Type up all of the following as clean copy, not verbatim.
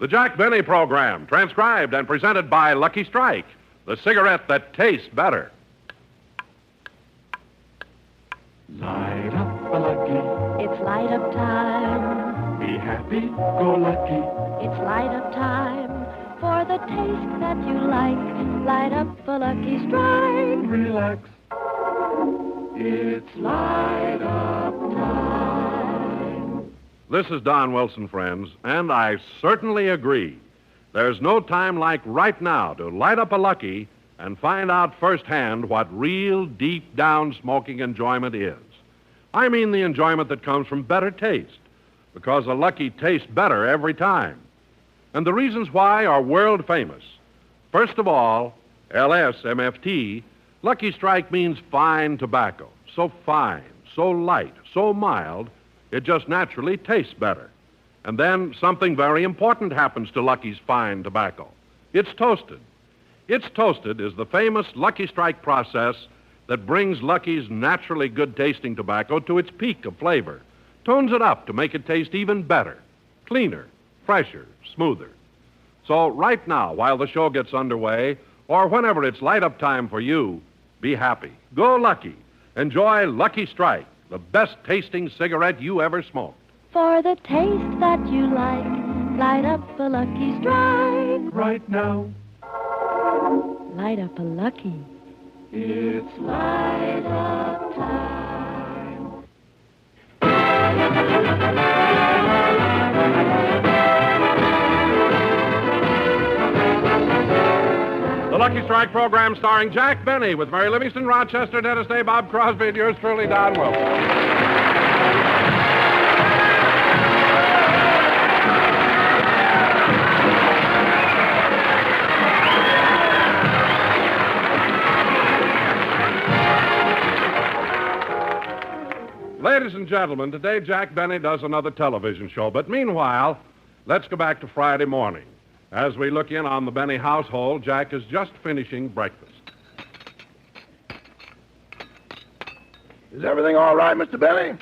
The Jack Benny Program, transcribed and presented by Lucky Strike, the cigarette that tastes better. Light up a lucky. It's light up time. Be happy, go lucky. It's light up time. For the taste that you like, light up a Lucky Strike. Relax. It's light up time. This is Don Wilson, friends, and I certainly agree. There's no time like right now to light up a Lucky and find out firsthand what real deep down smoking enjoyment is. I mean the enjoyment that comes from better taste, because a Lucky tastes better every time. And the reasons why are world famous. First of all, LSMFT, Lucky Strike means fine tobacco. So fine, so light, so mild, it just naturally tastes better. And then something very important happens to Lucky's fine tobacco. It's toasted. It's toasted is the famous Lucky Strike process that brings Lucky's naturally good-tasting tobacco to its peak of flavor, tones it up to make it taste even better, cleaner, fresher, smoother. So right now, while the show gets underway, or whenever it's light-up time for you, be happy. Go Lucky. Enjoy Lucky Strike, the best-tasting cigarette you ever smoked. For the taste that you like, light up a Lucky Strike. Right now. Light up a Lucky. It's light up time. The Lucky Strike program starring Jack Benny with Mary Livingston, Rochester, Dennis Day, Bob Crosby, and yours truly, Don Wilson. Ladies and gentlemen, today Jack Benny does another television show. But meanwhile, let's go back to Friday morning. As we look in on the Benny household, Jack is just finishing breakfast. Is everything all right, Mr. Benny?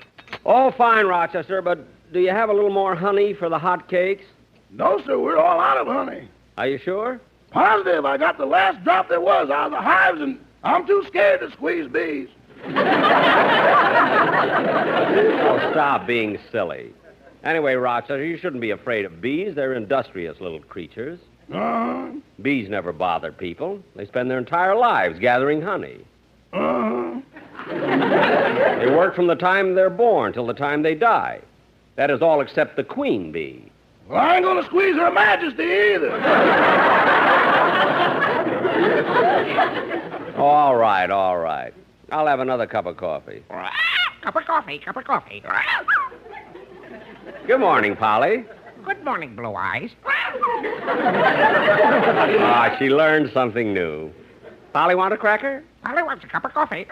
All fine, Rochester, but do you have a little more honey for the hot cakes? No, sir. We're all out of honey. Are you sure? Positive. I got the last drop there was out of the hives, and I'm too scared to squeeze bees. Oh, stop being silly. Anyway, Rochester, you shouldn't be afraid of bees. They're industrious little creatures. Uh-huh. Bees never bother people. They spend their entire lives gathering honey. Uh-huh. They work from the time they're born till the time they die. That is all except the queen bee. Well, I ain't going to squeeze Her Majesty either. All right, all right. I'll have another cup of coffee. Cup of coffee. Good morning, Polly. Good morning, Blue Eyes. Ah, she learned something new. Polly, want a cracker? Polly wants a cup of coffee.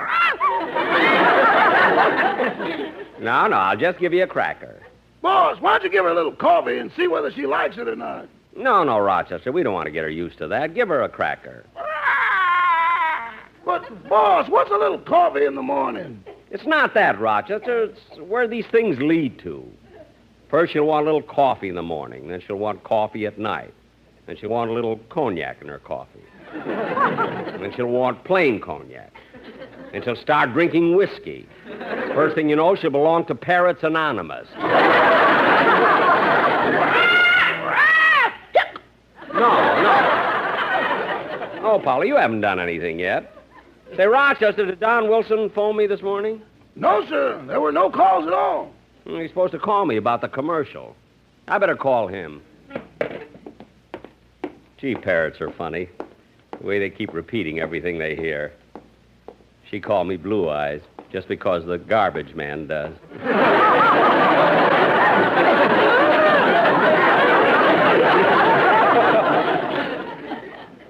No, I'll just give you a cracker. Boss, why don't you give her a little coffee and see whether she likes it or not? No, Rochester, we don't want to get her used to that. Give her a cracker. But, boss, what's a little coffee in the morning? It's not that, Rochester. It's where these things lead to. First, she'll want a little coffee in the morning. Then she'll want coffee at night. Then she'll want a little cognac in her coffee. Then she'll want plain cognac. Then she'll start drinking whiskey. First thing you know, she'll belong to Parrots Anonymous. No. Oh, Polly, you haven't done anything yet. Say, Rochester, did Don Wilson phone me this morning? No, sir. There were no calls at all. He's supposed to call me about the commercial. I better call him. Gee, parrots are funny. The way they keep repeating everything they hear. She called me Blue Eyes just because the garbage man does.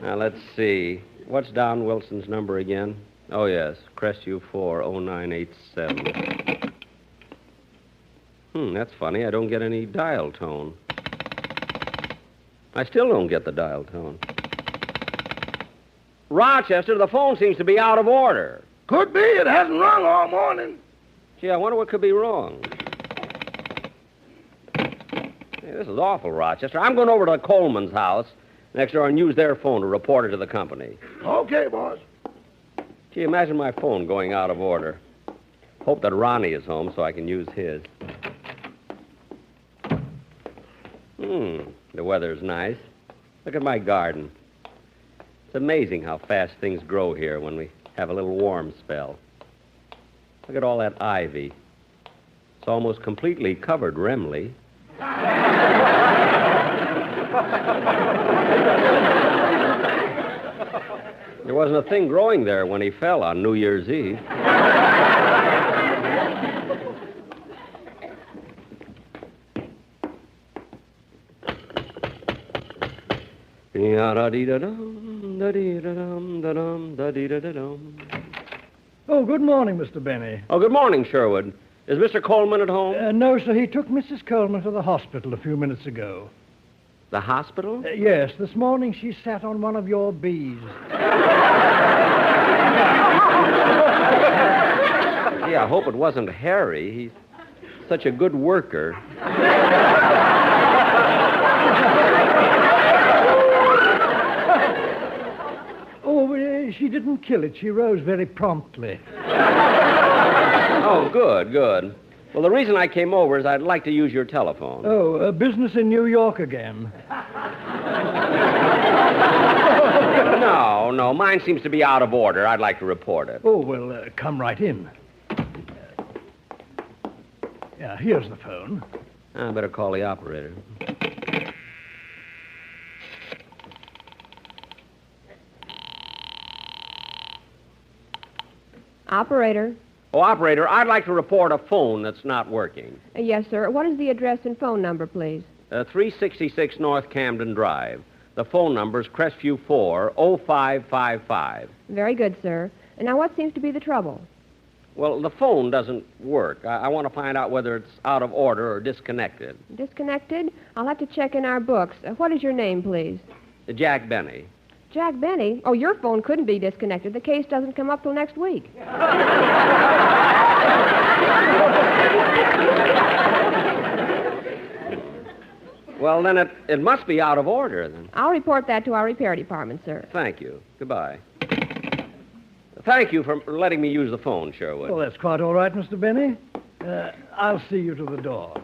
Now, let's see. What's Don Wilson's number again? Oh, yes. Crestview 40987. That's funny. I don't get any dial tone. I still don't get the dial tone. Rochester, the phone seems to be out of order. Could be. It hasn't rung all morning. Gee, I wonder what could be wrong. Hey, This is awful, Rochester. I'm going over to Coleman's house next door and use their phone to report it to the company. Okay, boss. Gee, imagine my phone going out of order. Hope that Ronnie is home so I can use his. The weather's nice. Look at my garden. It's amazing how fast things grow here when we have a little warm spell. Look at all that ivy. It's almost completely covered Remley. There wasn't a thing growing there when he fell on New Year's Eve. Oh, good morning, Mr. Benny. Oh, good morning, Sherwood. Is Mr. Coleman at home? No, sir, he took Mrs. Coleman to the hospital a few minutes ago. The hospital? Yes, this morning she sat on one of your bees. Gee, I hope it wasn't Harry. He's such a good worker. She didn't kill it. She rose very promptly. Oh, good, good. Well, the reason I came over is I'd like to use your telephone. Oh, business in New York again. No, mine seems to be out of order. I'd like to report it. Oh, well, come right in. Yeah, here's the phone. I better call the operator. Operator. Oh, operator, I'd like to report a phone that's not working. Yes, sir. What is the address and phone number, please? 366 North Camden Drive. The phone number's Crestview 40555. Very good, sir. And now what seems to be the trouble? Well, the phone doesn't work. I want to find out whether it's out of order or disconnected. Disconnected? I'll have to check in our books. What is your name, please? Jack Benny. Jack Benny? Oh, your phone couldn't be disconnected. The case doesn't come up till next week. Well, then it must be out of order, then. I'll report that to our repair department, sir. Thank you. Goodbye. Thank you for letting me use the phone, Sherwood. Well, that's quite all right, Mr. Benny. I'll see you to the door.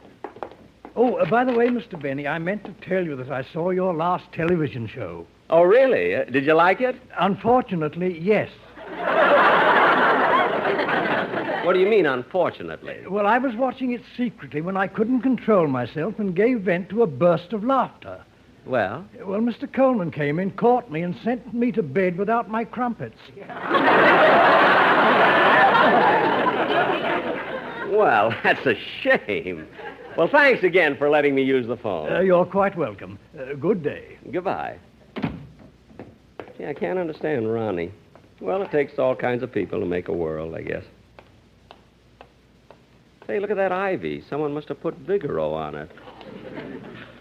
Oh, by the way, Mr. Benny, I meant to tell you that I saw your last television show. Oh, really? Did you like it? Unfortunately, yes. What do you mean, unfortunately? Well, I was watching it secretly when I couldn't control myself and gave vent to a burst of laughter. Well? Well, Mr. Coleman came in, caught me, and sent me to bed without my crumpets. Well, that's a shame. Well, thanks again for letting me use the phone. You're quite welcome. Good day. Goodbye. Gee, I can't understand Ronnie. Well, it takes all kinds of people to make a world, I guess. Say, look at that ivy. Someone must have put Vigoro on it.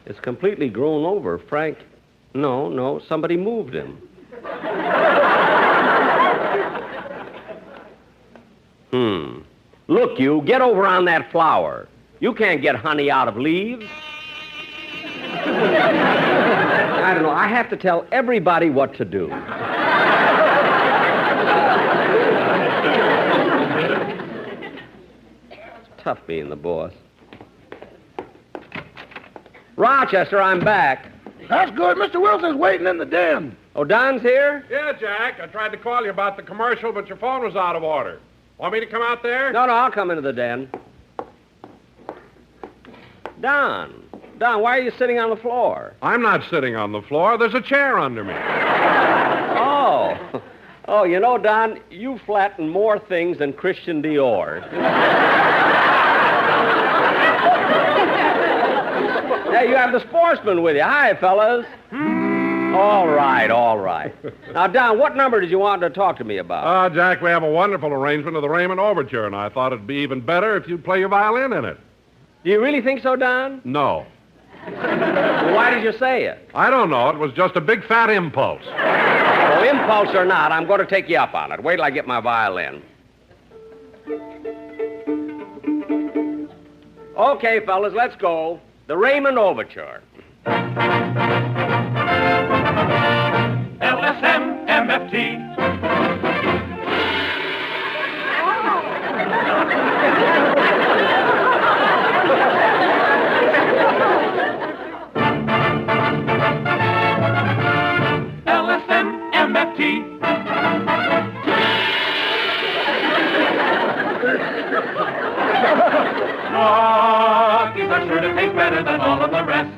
It's completely grown over. Frank... No, somebody moved him. Look, you, get over on that flower. You can't get honey out of leaves. I don't know. I have to tell everybody what to do. It's tough being the boss. Rochester, I'm back. That's good. Mr. Wilson's waiting in the den. Oh, Don's here? Yeah, Jack. I tried to call you about the commercial, but your phone was out of order. Want me to come out there? No, I'll come into the den. Don, why are you sitting on the floor? I'm not sitting on the floor. There's a chair under me. Oh, you know, Don, you flatten more things than Christian Dior. Hey, you have the sportsman with you. Hi, fellas. All right. Now, Don, what number did you want to talk to me about? Jack, we have a wonderful arrangement of the Raymond Overture, and I thought it'd be even better if you'd play your violin in it. Do you really think so, Don? No. Well, why did you say it? I don't know. It was just a big fat impulse. Well, impulse or not, I'm going to take you up on it. Wait till I get my violin. Okay, fellas, let's go. The Raymond Overture. LSM, MFT. LSM, MFT. Rockies are sure to taste better than all of the rest.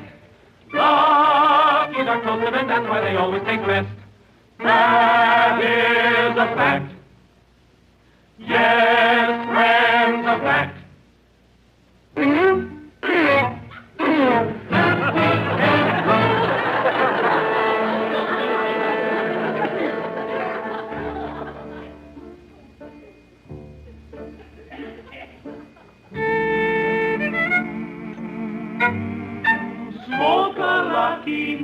Rockies are toasted and that's why they always taste best. That is a fact. Yes, friends, a fact. Smoke a lucky.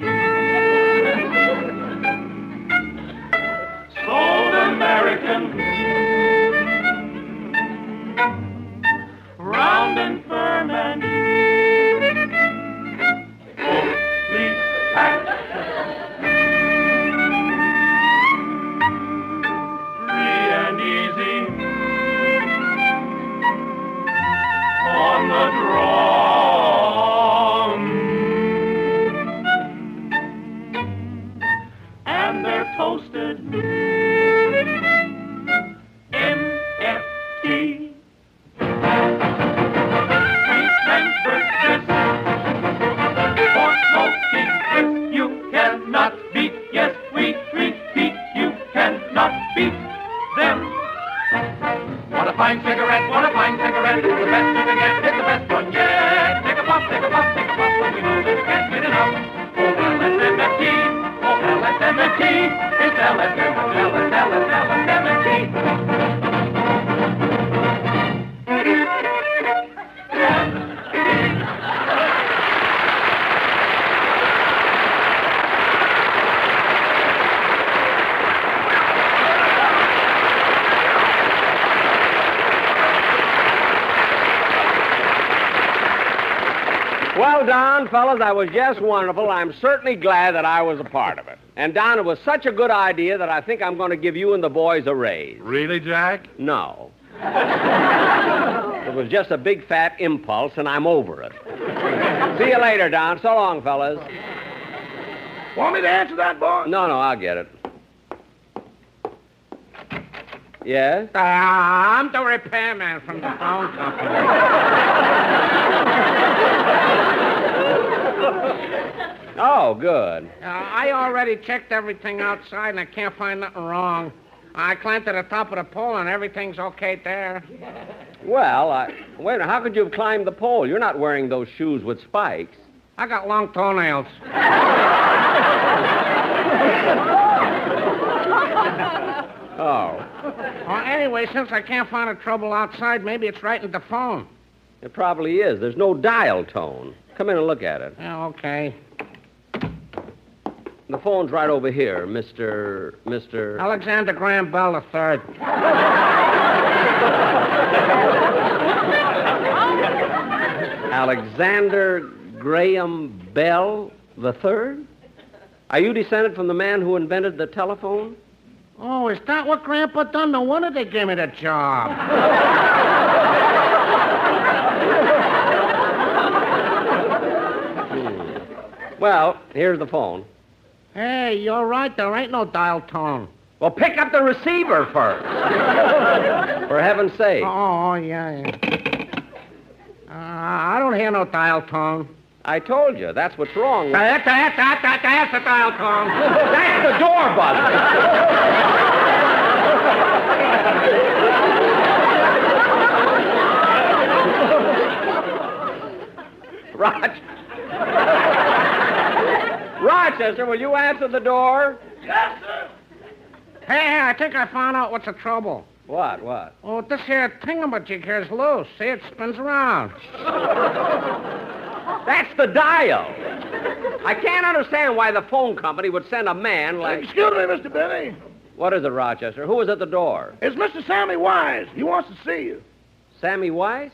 Sold American. Round and firm and fully packed. Free and easy on the draw. And they're toasted MFT. Remember this, for smoking this you cannot beat. Yes, we repeat, you cannot beat them. What a fine cigarette, what a fine cigarette. It's the best you can get, it's the best one yet. Take a puff, take a puff, take a puff, when you know that you can't get enough. Oh, LSMFT, oh, LSMFT, it's LSMFT. Well, Don, fellas, that was just wonderful. I'm certainly glad that I was a part of it. And, Don, it was such a good idea that I think I'm going to give you and the boys a raise. Really, Jack? No. It was just a big fat impulse, and I'm over it. See you later, Don. So long, fellas. Want me to answer that, boy? No, I'll get it. Yes? I'm the repairman from the phone company. Oh, good. I already checked everything outside, and I can't find nothing wrong. I climbed to the top of the pole, and everything's okay there. Well, wait a minute. How could you have climbed the pole? You're not wearing those shoes with spikes. I got long toenails. Oh. Well, anyway, since I can't find the trouble outside, maybe it's right in the phone. It probably is. There's no dial tone. Come in and look at it. Yeah, okay. The phone's right over here, Mr. Alexander Graham Bell III. Alexander Graham Bell III? Are you descended from the man who invented the telephone? Oh, is that what Grandpa done? No wonder they gave me the job. Well, here's the phone. Hey, you're right. There ain't no dial tone. Well, pick up the receiver first. For heaven's sake. Oh, yeah. I don't hear no dial tone. I told you, that's what's wrong with... That's the dial tone. That's the door buzzer. Rochester, will you answer the door? Yes, sir. Hey, I think I found out what's the trouble. What? Oh, this here thingamajig here's loose. See, it spins around. That's the dial. I can't understand why the phone company would send a man like... Excuse me, Mr. Benny. What is it, Rochester? Who is at the door? It's Mr. Sammy Wise. He wants to see you. Sammy Weiss?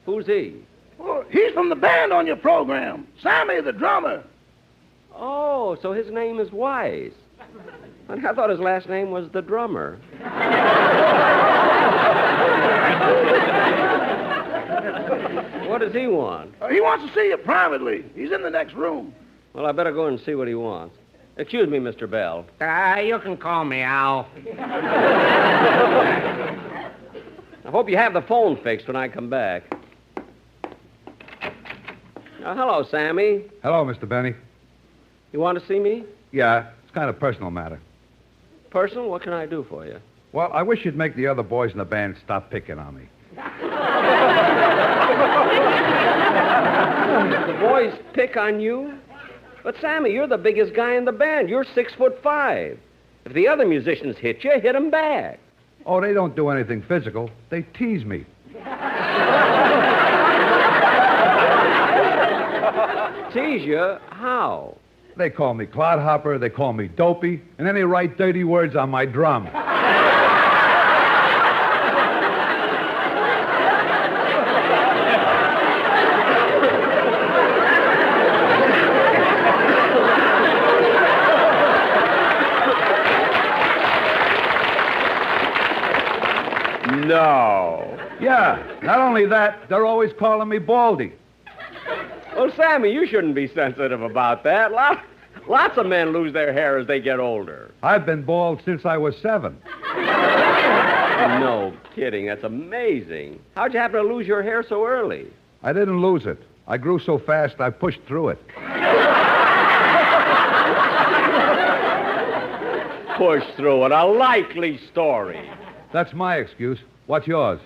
Who's he? Well, he's from the band on your program. Sammy, the drummer. Oh, so his name is Wise. And I thought his last name was the drummer. What does he want? He wants to see you privately. He's in the next room. Well, I better go and see what he wants. Excuse me, Mr. Bell. You can call me Al. I hope you have the phone fixed when I come back. Hello, Sammy. Hello, Mr. Benny. You want to see me? Yeah, it's kind of a personal matter. Personal? What can I do for you? Well, I wish you'd make the other boys in the band stop picking on me. The boys pick on you? But, Sammy, you're the biggest guy in the band. You're 6'5". If the other musicians hit you, hit them back. Oh, they don't do anything physical. They tease me. Tease you? How? They call me clodhopper, they call me dopey, and then they write dirty words on my drum. No. Yeah, not only that, they're always calling me Baldy. Well, Sammy, you shouldn't be sensitive about that. Lots of men lose their hair as they get older. I've been bald since I was 7. No kidding. That's amazing. How'd you happen to lose your hair so early? I didn't lose it. I grew so fast I pushed through it. Push through it. A likely story. That's my excuse. What's yours?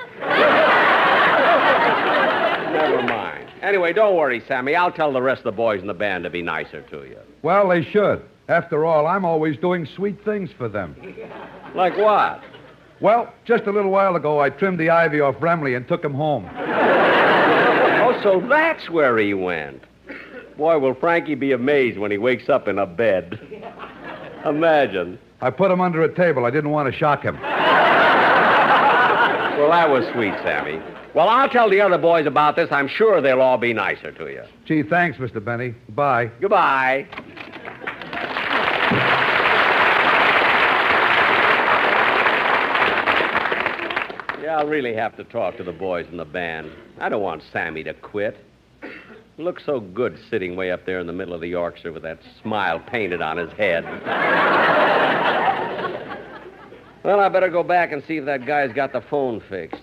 Never mind. Anyway, don't worry, Sammy. I'll tell the rest of the boys in the band to be nicer to you. Well, they should. After all, I'm always doing sweet things for them. Like what? Well, just a little while ago, I trimmed the ivy off Remley and took him home. Oh, so that's where he went. Boy, will Frankie be amazed when he wakes up in a bed. Imagine. I put him under a table. I didn't want to shock him. Well, that was sweet, Sammy. Well, I'll tell the other boys about this. I'm sure they'll all be nicer to you. Gee, thanks, Mr. Benny. Bye. Goodbye. Yeah, I'll really have to talk to the boys in the band. I don't want Sammy to quit. He looks so good sitting way up there in the middle of the orchestra with that smile painted on his head. Well, I better go back and see if that guy's got the phone fixed.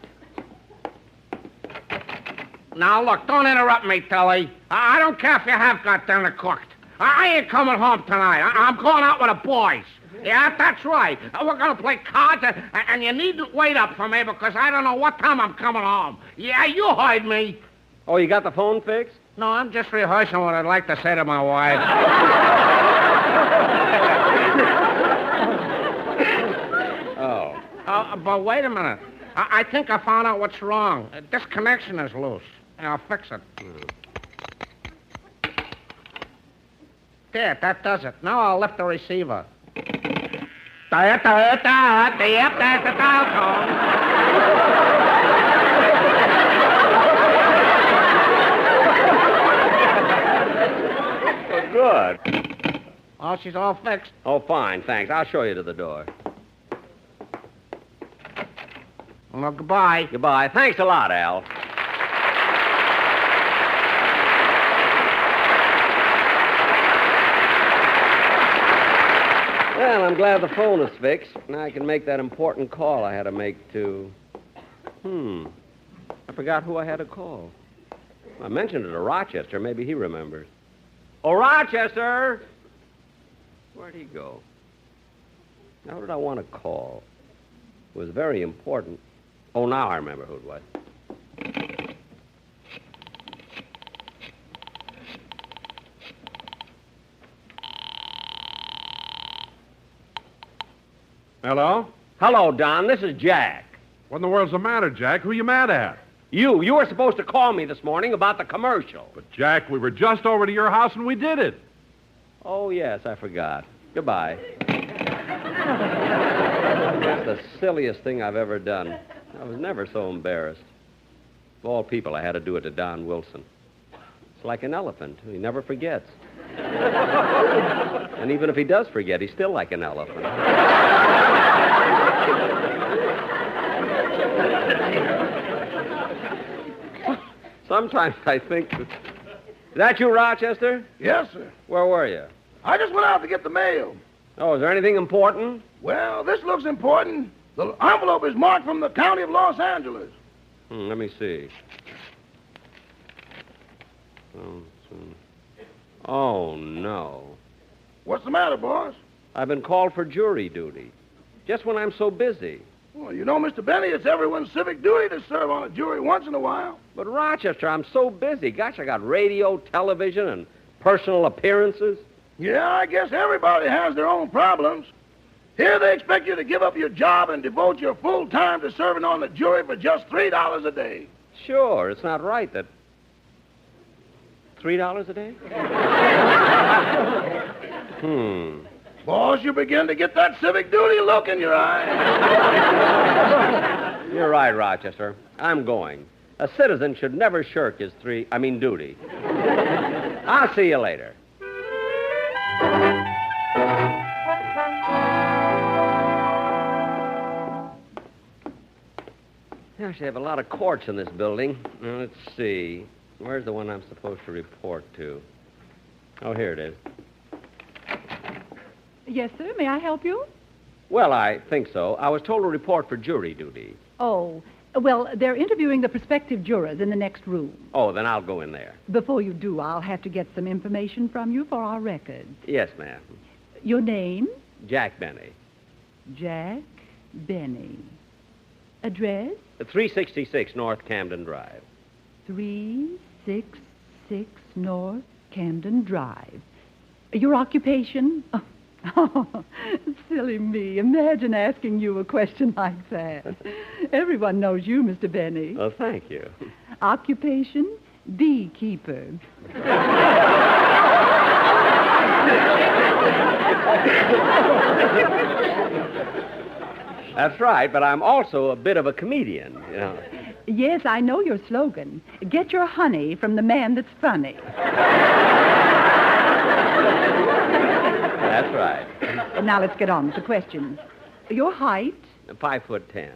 Now, look, don't interrupt me, Tilly. I don't care if you have got dinner cooked. I ain't coming home tonight. I'm going out with the boys. Yeah, that's right. We're going to play cards, and you needn't wait up for me because I don't know what time I'm coming home. Yeah, you heard me. Oh, you got the phone fixed? No, I'm just rehearsing what I'd like to say to my wife. Oh. But wait a minute. I think I found out what's wrong. This connection is loose. I'll fix it. There, that does it. Now I'll lift the receiver. Yep, there's the dial tone. Good. Oh, she's all fixed. Oh, fine, thanks. I'll show you to the door. Well, goodbye. Goodbye. Thanks a lot, Al. Well, I'm glad the phone is fixed. Now I can make that important call I had to make to... I forgot who I had to call. I mentioned it to Rochester. Maybe he remembers. Oh, Rochester! Where'd he go? Now, who did I want to call? It was very important. Oh, now I remember who it was. Hello? Hello, Don. This is Jack. What in the world's the matter, Jack? Who you mad at? You were supposed to call me this morning about the commercial. But, Jack, we were just over to your house and we did it. Oh, yes, I forgot. Goodbye. That's the silliest thing I've ever done. I was never so embarrassed. Of all people, I had to do it to Don Wilson. It's like an elephant. He never forgets. And even if he does forget, he's still like an elephant. Sometimes I think... Is that you, Rochester? Yes, sir. Where were you? I just went out to get the mail. Oh, is there anything important? Well, this looks important. The envelope is marked from the county of Los Angeles. Let me see. Oh, no. What's the matter, boss? I've been called for jury duty. Just when I'm so busy. Well, you know, Mr. Benny, it's everyone's civic duty to serve on a jury once in a while. But, Rochester, I'm so busy. Gosh, I got radio, television, and personal appearances. Yeah, I guess everybody has their own problems. Here they expect you to give up your job and devote your full time to serving on the jury for just $3 a day. Sure, it's not right that... $3 a day? Boss, you begin to get that civic duty look in your eye. You're right, Rochester. I'm going. A citizen should never shirk his duty. I'll see you later. Gosh, they have a lot of courts in this building. Now, let's see. Where's the one I'm supposed to report to? Oh, here it is. Yes, sir. May I help you? Well, I think so. I was told to report for jury duty. Oh, well, they're interviewing the prospective jurors in the next room. Oh, then I'll go in there. Before you do, I'll have to get some information from you for our records. Yes, ma'am. Your name? Jack Benny. Jack Benny. Address? 366 North Camden Drive. 366 North Camden Drive. Your occupation? Oh, silly me. Imagine asking you a question like that. Everyone knows you, Mr. Benny. Oh, thank you. Occupation? Beekeeper. That's right, but I'm also a bit of a comedian, you know. Yes, I know your slogan. Get your honey from the man that's funny. That's right. Now let's get on with the questions. Your height? 5'10".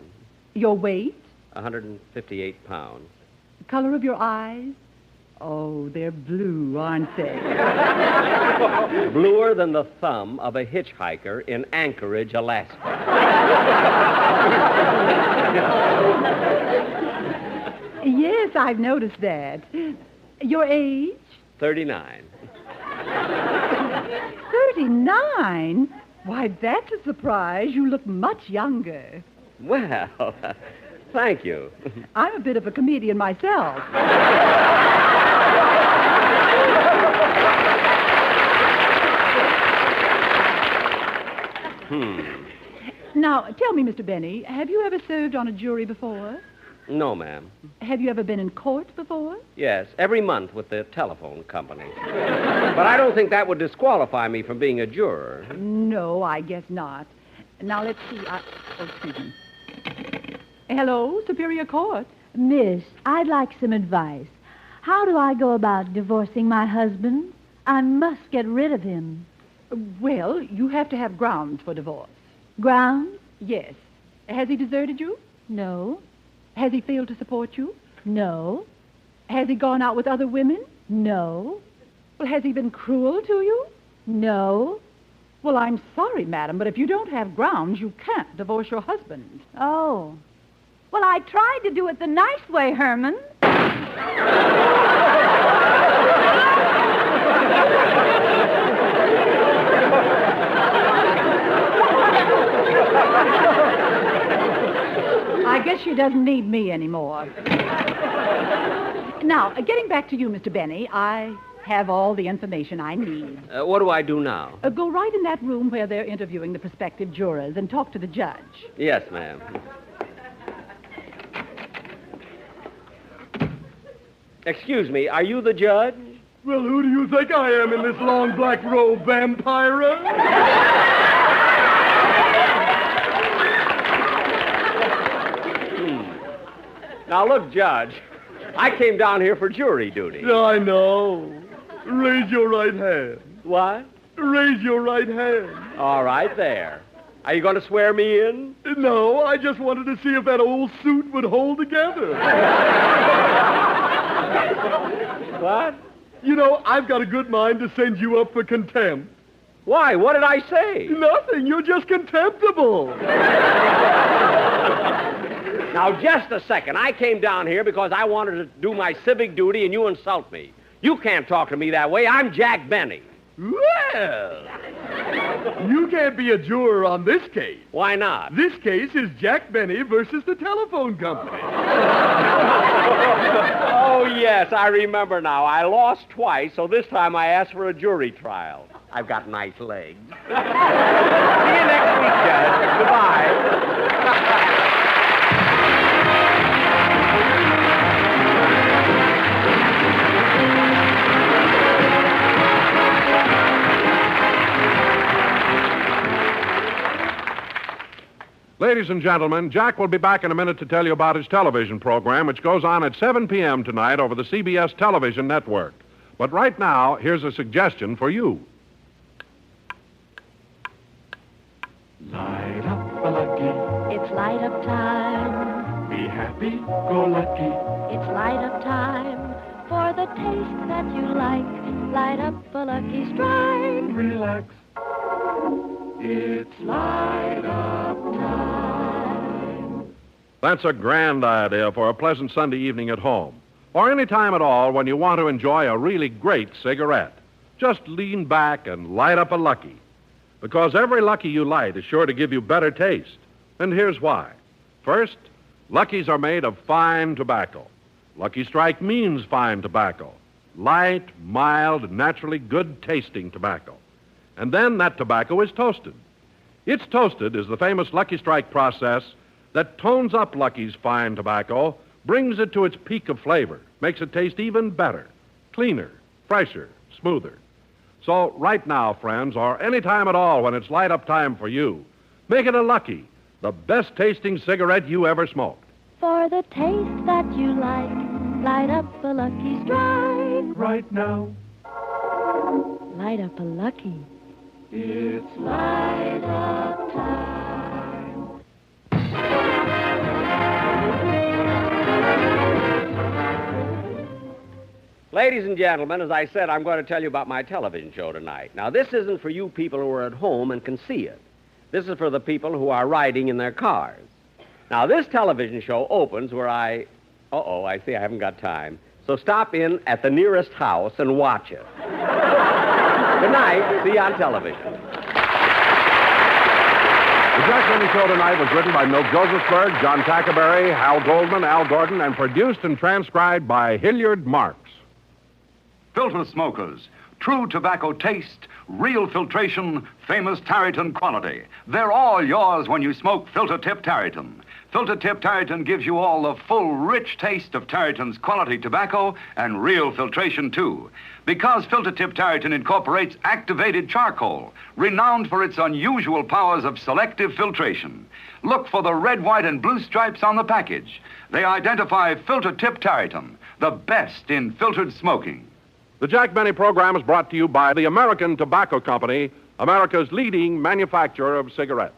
Your weight? 158 pounds. Color of your eyes? Oh, they're blue, aren't they? Bluer than the thumb of a hitchhiker in Anchorage, Alaska. Yes, I've noticed that. Your age? 39. 39? Why, that's a surprise. You look much younger. Well, thank you. I'm a bit of a comedian myself. Now, tell me, Mr. Benny, have you ever served on a jury before? No, ma'am. Have you ever been in court before? Yes, every month with the telephone company. But I don't think that would disqualify me from being a juror. No, I guess not. Now, let's see. Excuse me. Hello, Superior Court. Miss, I'd like some advice. How do I go about divorcing my husband? I must get rid of him. Well, you have to have grounds for divorce. Grounds? Yes. Has he deserted you? No. Has he failed to support you? No. Has he gone out with other women? No. Well, has he been cruel to you? No. Well, I'm sorry, madam, but if you don't have grounds, you can't divorce your husband. Oh. Well, I tried to do it the nice way, Herman. I guess she doesn't need me anymore. Now, getting back to you, Mr. Benny, I have all the information I need. What do I do now? Go right in that room where they're interviewing the prospective jurors and talk to the judge. Yes, ma'am. Excuse me, are you the judge? Well, who do you think I am in this long black robe, vampire? Now, look, Judge, I came down here for jury duty. I know. Raise your right hand. What? Raise your right hand. All right, there. Are you going to swear me in? No, I just wanted to see if that old suit would hold together. What? You know, I've got a good mind to send you up for contempt. Why? What did I say? Nothing. You're just contemptible. Now, just a second. I came down here because I wanted to do my civic duty, and you insult me. You can't talk to me that way. I'm Jack Benny. Well, you can't be a juror on this case. Why not? This case is Jack Benny versus the telephone company. Oh, yes, I remember now. I lost twice, so this time I asked for a jury trial. I've got nice legs. See you next week, Judge. Goodbye. Ladies and gentlemen, Jack will be back in a minute to tell you about his television program, which goes on at 7 p.m. tonight over the CBS television network. But right now, here's a suggestion for you. Light up a lucky. It's light up time. Be happy, go lucky. It's light up time for the taste that you like. Light up a Lucky Strike. Relax. It's light up time. That's a grand idea for a pleasant Sunday evening at home, or any time at all when you want to enjoy a really great cigarette. Just lean back and light up a Lucky, because every Lucky you light is sure to give you better taste. And here's why. First, Luckies are made of fine tobacco. Lucky Strike means fine tobacco. Light, mild, naturally good-tasting tobacco. And then that tobacco is toasted. It's toasted is the famous Lucky Strike process that tones up Lucky's fine tobacco, brings it to its peak of flavor, makes it taste even better, cleaner, fresher, smoother. So right now, friends, or any time at all when it's light up time for you, make it a Lucky, the best tasting cigarette you ever smoked. For the taste that you like, light up a Lucky Strike. Right now. Light up a Lucky. It's light up time. Ladies and gentlemen, as I said, I'm going to tell you about my television show tonight. Now, this isn't for you people who are at home and can see it. This is for the people who are riding in their cars. Now, this television show opens where I see I haven't got time. So stop in at the nearest house and watch it. Good night. See you on television. The Jack Benny Show tonight was written by Milt Josephsberg, John Tackerberry, Hal Goldman, Al Gordon, and produced and transcribed by Hilliard Marks. Filter smokers. True tobacco taste, real filtration, famous Tareyton quality. They're all yours when you smoke Filter Tip Tareyton. Filter Tip Tareyton gives you all the full, rich taste of Tareyton's quality tobacco and real filtration, too. Because Filter Tip Tareyton incorporates activated charcoal, renowned for its unusual powers of selective filtration. Look for the red, white, and blue stripes on the package. They identify Filter Tip Tareyton, the best in filtered smoking. The Jack Benny program is brought to you by the American Tobacco Company, America's leading manufacturer of cigarettes.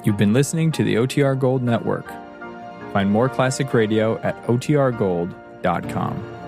You've been listening to the OTR Gold Network. Find more classic radio at otrgold.com.